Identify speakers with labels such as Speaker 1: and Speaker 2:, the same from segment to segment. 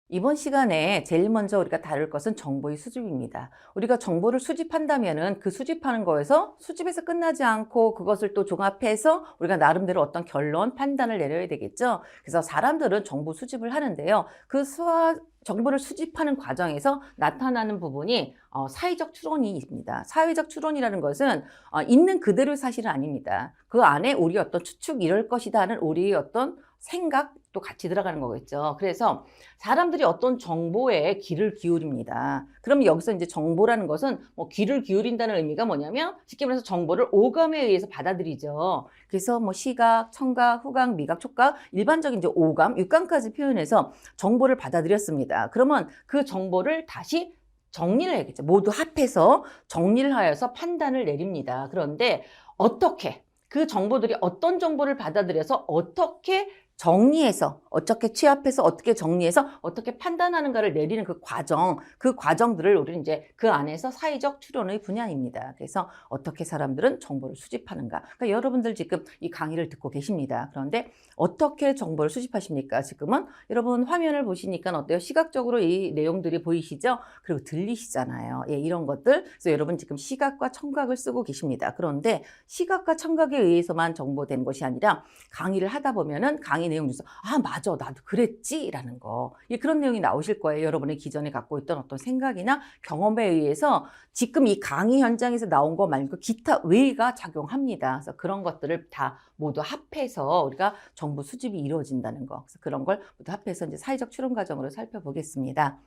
Speaker 1: 이번 시간에 제일 먼저 우리가 다룰 것은 정보의 수집입니다. 우리가 정보를 수집한다면은 그 수집하는 거에서 수집에서 끝나지 않고 그것을 또 종합해서 우리가 나름대로 어떤 결론, 판단을 내려야 되겠죠. 그래서 사람들은 정보 수집을 하는데요. 정보를 수집하는 과정에서 나타나는 부분이 사회적 추론이 있습니다. 사회적 추론이라는 것은 있는 그대로의 사실은 아닙니다. 그 안에 우리 어떤 추측 이럴 것이다 하는 우리의 어떤 생각도 같이 들어가는 거겠죠. 그래서 사람들이 어떤 정보에 귀를 기울입니다. 그럼 여기서 이제 정보라는 것은 뭐 귀를 기울인다는 의미가 뭐냐면 쉽게 말해서 정보를 오감에 의해서 받아들이죠. 그래서 뭐 시각, 청각, 후각, 미각, 촉각 일반적인 이제 오감, 육감까지 표현해서 정보를 받아들였습니다. 그러면 그 정보를 다시 정리를 해야겠죠. 모두 합해서 정리를 하여서 판단을 내립니다. 그런데 어떻게 그 정보들이 어떤 정보를 받아들여서 어떻게 정리해서 어떻게 취합해서 어떻게 정리해서 어떻게 판단하는가를 내리는 그 과정들을 우리는 이제 그 안에서 사회적 추론의 분야입니다. 그래서 어떻게 사람들은 정보를 수집하는가. 그러니까 여러분들 지금 이 강의를 듣고 계십니다. 그런데 어떻게 정보를 수집하십니까? 지금은 여러분 화면을 보시니까 어때요? 시각적으로 이 내용들이 보이시죠? 그리고 들리시잖아요. 예, 이런 것들. 그래서 여러분 지금 시각과 청각을 쓰고 계십니다. 그런데 시각과 청각에 의해서만 정보된 것이 아니라 강의를 하다 보면은 강의 내용 중에서 아 맞아 나도 그랬지라는 거 그런 내용이 나오실 거예요. 여러분의 기존에 갖고 있던 어떤 생각이나 경험에 의해서 지금 이 강의 현장에서 나온 거 말고 기타 외가 작용합니다. 그래서 그런 것들을 다 모두 합해서 우리가 정보 수집이 이루어진다는 거. 그래서 그런 걸 모두 합해서 이제 사회적 추론 과정으로 살펴보겠습니다.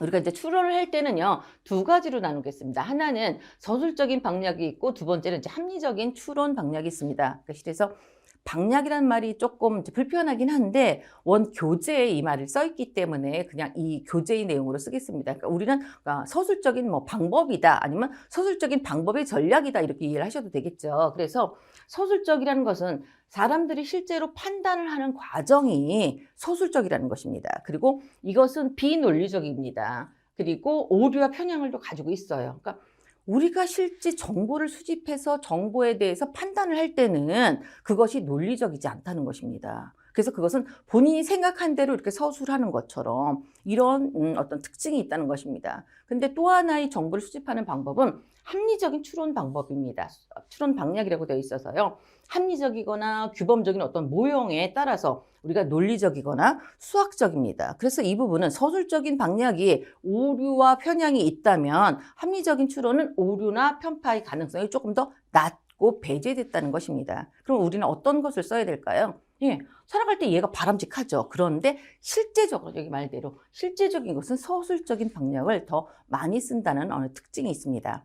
Speaker 1: 우리가 이제 추론을 할 때는요, 두 가지로 나누겠습니다. 하나는 서술적인 방략이 있고, 두 번째는 이제 합리적인 추론 방략이 있습니다. 그래서 방략이라는 말이 조금 불편하긴 한데 원 교재에 이 말을 써 있기 때문에 그냥 이 교재의 내용으로 쓰겠습니다. 그러니까 우리는 서술적인 뭐 방법이다 아니면 서술적인 방법의 전략이다 이렇게 이해를 하셔도 되겠죠. 그래서 서술적이라는 것은 사람들이 실제로 판단을 하는 과정이 서술적이라는 것입니다. 그리고 이것은 비논리적입니다. 그리고 오류와 편향을 또 가지고 있어요. 그러니까 우리가 실제 정보를 수집해서 정보에 대해서 판단을 할 때는 그것이 논리적이지 않다는 것입니다. 그래서 그것은 본인이 생각한 대로 이렇게 서술하는 것처럼 이런 어떤 특징이 있다는 것입니다. 근데 또 하나의 정보를 수집하는 방법은 합리적인 추론 방법입니다. 추론 방략이라고 되어 있어서요. 합리적이거나 규범적인 어떤 모형에 따라서 우리가 논리적이거나 수학적입니다. 그래서 이 부분은 서술적인 방략이 오류와 편향이 있다면 합리적인 추론은 오류나 편파의 가능성이 조금 더 낮고 배제됐다는 것입니다. 그럼 우리는 어떤 것을 써야 될까요? 예, 살아갈 때 얘가 바람직하죠. 그런데 실제적으로 여기 말대로 실제적인 것은 서술적인 방향을 더 많이 쓴다는 어느 특징이 있습니다.